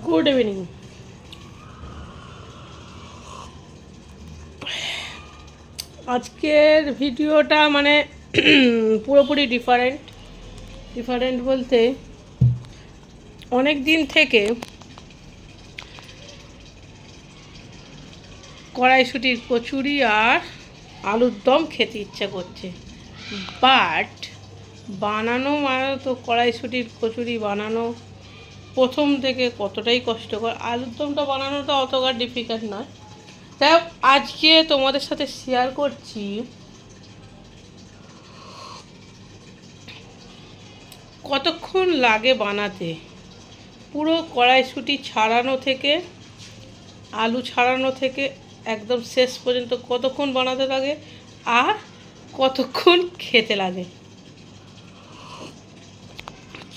Good evening. আজকের ভিডিওটা মানে পুরোপুরি ডিফারেন্ট বলতে অনেক দিন থেকে কড়াইশুঁটির কচুরি আর আলুর দম খেতে ইচ্ছা করছে, বাট বানানো তো কড়াইশুঁটির কচুরি বানানো প্রথম থেকে কতটাই কষ্টকর, আলুর দমটা বানানোটা অতটা ডিফিকাল্ট নয়। তাই আজকে তোমাদের সাথে শেয়ার করছি কতক্ষণ লাগে বানাতে। পুরো কড়াইশুঁটি ছাড়ানো থেকে আলু ছাড়ানো থেকে একদম শেষ পর্যন্ত কতক্ষণ বানাতে লাগে আর কতক্ষণ খেতে লাগে।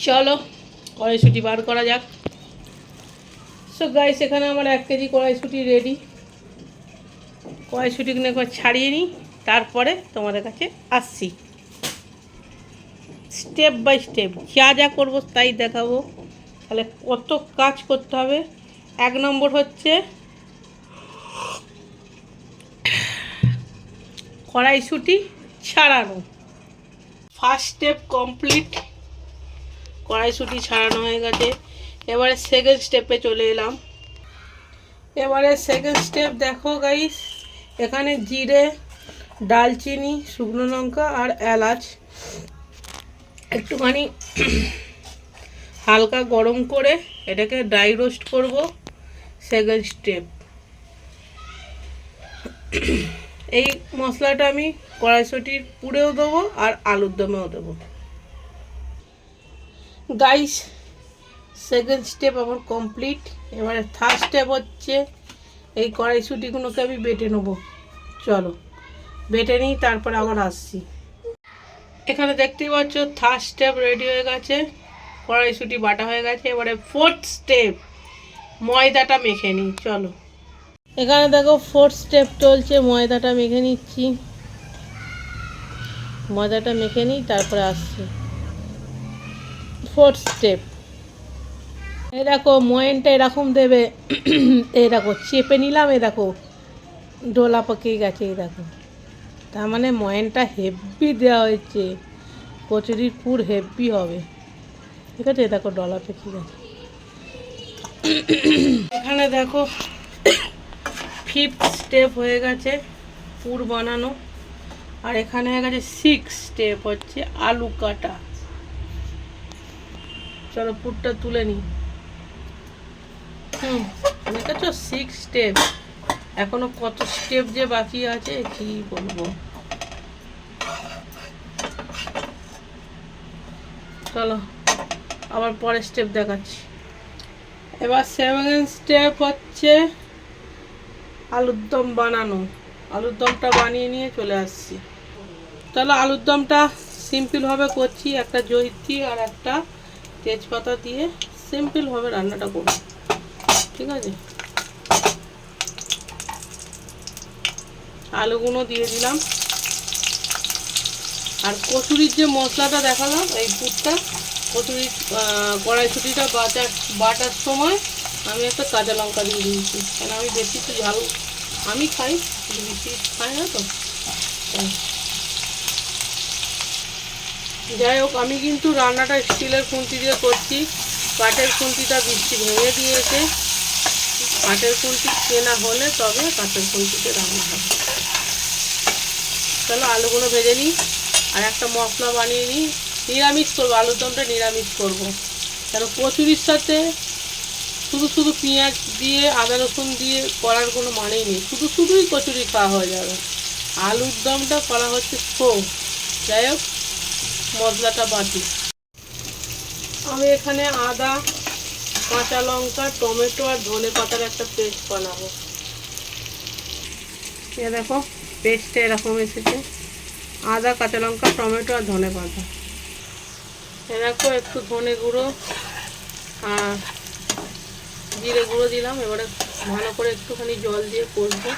চলো কড়াইশুঁটি বার করা যাক। সো গাইস, এখানে আমার 1 কেজি কড়াইশুঁটি রেডি। কড়াইশুঁটিগুলো একবার ছাড়িয়ে নিই, তারপরে তোমাদের কাছে আসছি। স্টেপ বাই স্টেপ যা করবো তাই দেখাবো। তাহলে কত কাজ করতে হবে। 1 নম্বর হচ্ছে কড়াইশুঁটি ছাড়ানো। ফার্স্ট স্টেপ কমপ্লিট, কড়াইশুঁটি ছাড়ানো হয়ে গেছে। এবারে সেকেন্ড স্টেপে চলে এলাম। এবারে সেকেন্ড স্টেপ দেখো গাইস, এখানে জিরে, ডালচিনি, শুকনো লঙ্কা আর এলাচ একটুখানি হালকা গরম করে এটাকে ড্রাই রোস্ট করব। সেকেন্ড স্টেপ, এই মশলাটা আমি কড়াইশুঁটির পুরেও দেবো আর আলুর দমেও দেবো। গাইস, সেকেন্ড স্টেপ আমার কমপ্লিট। এবারে থার্ড স্টেপ হচ্ছে এই কড়াইশুঁটিগুলোকে আমি বেটে নেবো। চলো বেটে নিই, তারপর আবার আসছি। এখানে দেখতেই পাচ্ছ থার্ড স্টেপ রেডি হয়ে গেছে, কড়াইশুঁটি বাটা হয়ে গেছে। এবারে ফোর্থ স্টেপ, ময়দাটা মেখে নিই। চলো এখানে দেখো ফোর্থ স্টেপ চলছে, ময়দাটা মেখে নিচ্ছি। ময়দাটা মেখে নিই, তারপরে আসছি। ফোর্থ স্টেপ, এই দেখো ময়নটা এরকম দেবে। এই দেখো চেপে নিলাম, এই দেখো ডোলা পাকিয়ে গেছে। এই দেখো, তার মানে ময়নটা হেভি দেওয়া হয়েছে, কচুরির পুর হেভি হবে। ঠিক আছে, দেখো ডলা পাকিয়ে গেছে। এখানে দেখো ফিফথ স্টেপ হয়ে গেছে পুর বানানো। আর এখানে হয়ে গেছে সিক্স স্টেপ, হচ্ছে আলু কাটা। চলো পুরটা তুলে নিই। দেখেছো 6 স্টেপ, এখনো কত স্টেপ যে বাকি আছে কি বলবো। চলো আবার পরের স্টেপ দেখাচ্ছি। এবার 7 স্টেপ হচ্ছে আলুর দম বানানো। আলুর দমটা বানিয়ে নিয়ে চলে আসছি। চলো আলুর দমটা সিম্পলভাবে করছি, একটা জয়িত্রী আর একটা তেজপাতা দিয়ে সিম্পলভাবে রান্নাটা করব। ঠিক আছে, আলুগুলো দিয়ে দিলাম। আর কচুরির যে মশলাটা দেখালাম, এই পুরটা কচুরির কড়াইশুঁটিটা বাটার সময় আমি একটা কাঁচা লঙ্কা দিয়ে দিয়েছি, কেন আমি বেশি তো ঝাল আমি খাই, বেশি খাই না তো। যাই হোক, আমি কিন্তু রান্নাটা স্টিলের খুন্তি দিয়ে করছি। কাঠের খুন্তিটা বৃষ্টি ভেঙে দিয়েছে। কাঠের খুন্তি কেনা হলে তবে কাঠের খুন্তিতে রান্না হবে। চলো আলুগুলো ভেজে নিই আর একটা মশলা বানিয়ে নিই। নিরামিষ করবো, আলুর দমটা নিরামিষ করবো। কেন কচুরির সাথে শুধু পেঁয়াজ দিয়ে আদা রসুন দিয়ে করার কোনো মানেই নেই, শুধুই কচুরি খাওয়া হয়ে যাবে। আলুর দমটা করা হচ্ছে শো। যাই হোক, মশলাটা বাটি। আমি এখানে আদা, কাঁচা লঙ্কা, টমেটো আর ধনে পাতার একটা পেস্ট বানাবো। এ দেখো পেস্টটা এরকম এসেছে, আদা, কাঁচা লঙ্কা, টমেটো আর ধনে পাতা। এ দেখো একটু ধনে গুঁড়ো আর জিরে গুঁড়ো দিলাম। এবারে ভালো করে একটুখানি জল দিয়ে কষবো।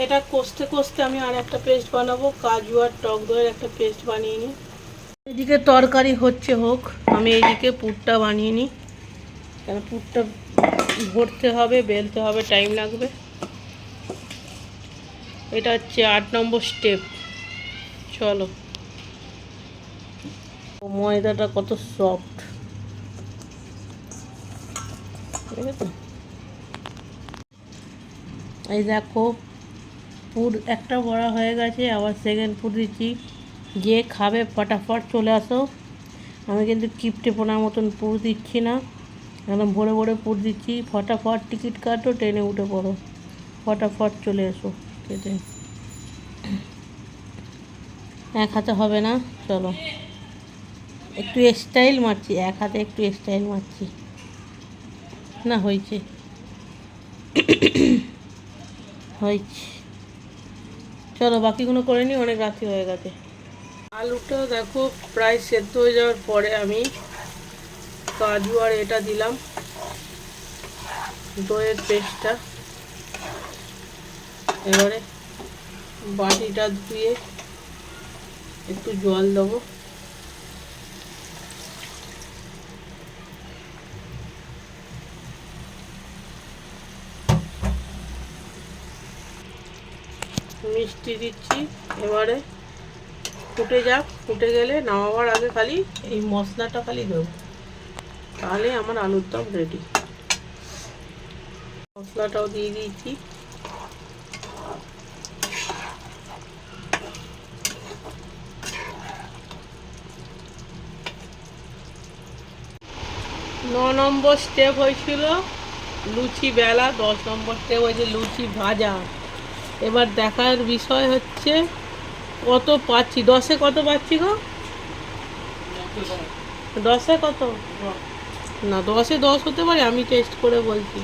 এটা কষতে কষতে আমি আর একটা পেস্ট বানাবো, কাজু আর টক দইয়ের একটা পেস্ট বানিয়ে নিই। এদিকে তরকারি হচ্ছে হোক, আমি এইদিকে পুরটা বানিয়ে নিই, কেন পুরটা ভরতে হবে, বেলতে হবে, টাইম লাগবে। এটা হচ্ছে 8 নম্বর স্টেপ। চলো, ময়দাটা কত সফট, ঠিক আছে। এই দেখো পুর একটা বড়া হয়ে গেছে, আবার সেকেন্ড পুর দিচ্ছি। যে খাবে ফটাফট চলে আসো। আমি কিন্তু কিপটে পোনার মতন পুর দিচ্ছি না, একদম ভরে ভরে পুর দিচ্ছি। ফটাফট টিকিট কাটো, ট্রেনে উঠে পড়ো, ফটাফট চলে এসো খেতে। এক হাতে হবে না, চলো একটু স্টাইল মারছি, এক হাতে একটু স্টাইল মারছি। না হয়েছে, হয়েছে। চলো বাকিগুলো করে নিই, অনেক রাত্রি হয়ে গেছে। আলুটা দেখো প্রায় সেদ্ধ হয়ে যাওয়ার পরে আমি কাজু আর এটা দিলাম, দইয়ের পেস্টটা। এবারে বাটিটা ধুয়ে একটু জল দেবো, মিষ্টি দিচ্ছি। এবারে ফুটে যাক, ফুটে গেলে নামাবার আগে খালি এই মশলাটা খালি দেবো, তাহলে আমার আলুর দম রেডি। মশলাটাও দিয়ে দিয়েছি। ন নম্বর স্টেপ হয়েছিল লুচি বেলা, 10 নম্বর স্টেপ হয়েছে লুচি ভাজা। এবার দেখার বিষয় হচ্ছে কত পাচ্ছি, 10-এ কত পাচ্ছি গো? 10-এ কত? না 10-এ 10 হতে পারে, আমি টেস্ট করে বলছি।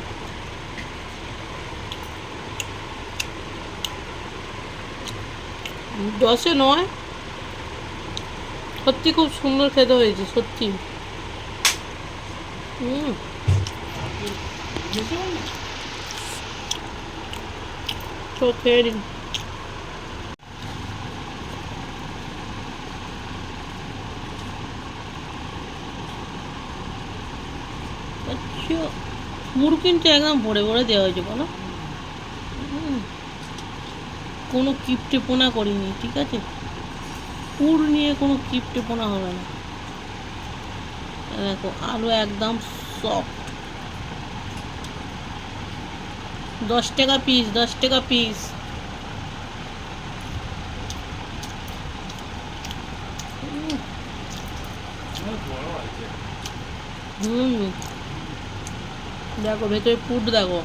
দশে 9। সত্যি খুব সুন্দর খেতে হয়েছে, সত্যি। তো খেয়ে নিন। আচ্ছা, পুর কিন্তু একদম ভরে ভরে দেওয়া হয়েছে, বলো কোনো কিপটেপোনা করিনি, ঠিক আছে। পুর নিয়ে কোনো কিপটেপোনা হবে না। দেখো আলু একদম সফট। 10 টাকা পিস, 10 টাকা পিস। দেখো ভেতরে পুর দেখো।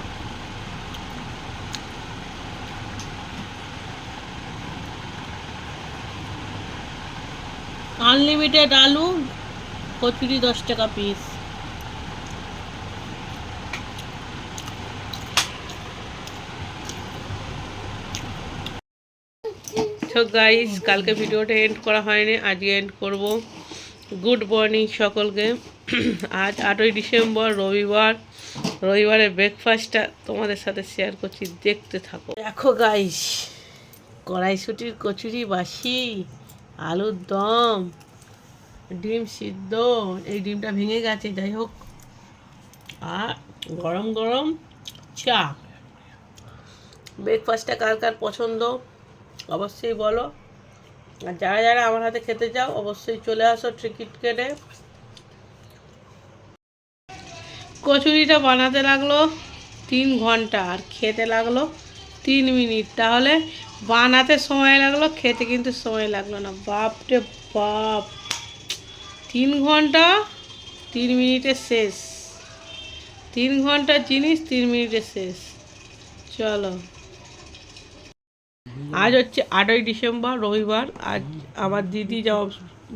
আনলিমিটেড আলু, কচুরি 10 টাকা পিস। তো গাইস, কালকে ভিডিওটা এন্ড করা হয়নি, আজকে এন্ড করব। গুড মর্নিং সকলকে। আজ 8ই ডিসেম্বর, রবিবার। রবিবারের ব্রেকফাস্টটা তোমাদের সাথে শেয়ার করছি, দেখতে থাকো। দেখো গাইস, কড়াইশুটির কচুরি, বাসি আলুর দম, ডিম সিদ্ধ, এই ডিমটা ভেঙে গেছে, যাই হোক, আর গরম গরম চা। ব্রেকফাস্টটা কার কার পছন্দ অবশ্যই বলো, আর যারা যারা আমার হাতে খেতে চাও অবশ্যই চলে আসো টিকিট কেটে। কচুরিটা বানাতে লাগলো 3 ঘন্টা, আর খেতে লাগলো 3 মিনিট। তাহলে বানাতে সময় লাগলো, খেতে কিন্তু সময় লাগলো না। বাপরে বাপ, 3 ঘন্টা 3 মিনিটে শেষ। 3 ঘন্টার জিনিস 3 মিনিটে শেষ। চলো, আজ হচ্ছে 8ই ডিসেম্বর, রবিবার। আজ আমার দিদি যাও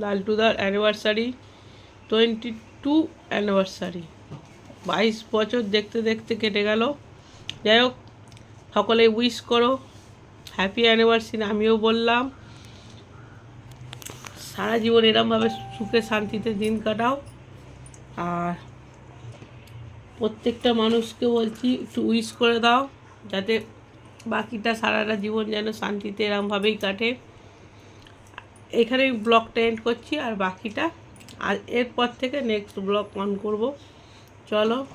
লালটুদার অ্যানিভার্সারি, 22 অ্যানিভার্সারি। 22 বছর দেখতে দেখতে কেটে গেল। যাই হোক, সকলে উইশ করো হ্যাপি অ্যানিভার্সারি। আমিও বললাম সারা জীবন এরমভাবে সুখে শান্তিতে দিন কাটাও। আর প্রত্যেকটা মানুষকে বলছি একটু উইশ করে দাও, যাতে বাকিটা সারাটা জীবন যেন শান্তিতে এরমভাবেই কাটে। এখানেই ব্লগটা এন্ড করছি, আর বাকিটা আর এরপর থেকে নেক্সট ব্লগ অন করব। চলো,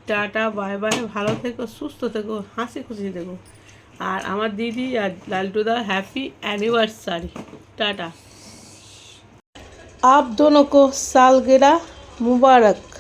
টাটা, বাই বাই, ভালো থেকো, সুস্থ থেকো, হাসি খুশি থেকো। আর আমার দিদি আর লালটুদা हैप्पी एनिवर्सरी। टाटा। आप दोनों को सालगिरह मुबारक।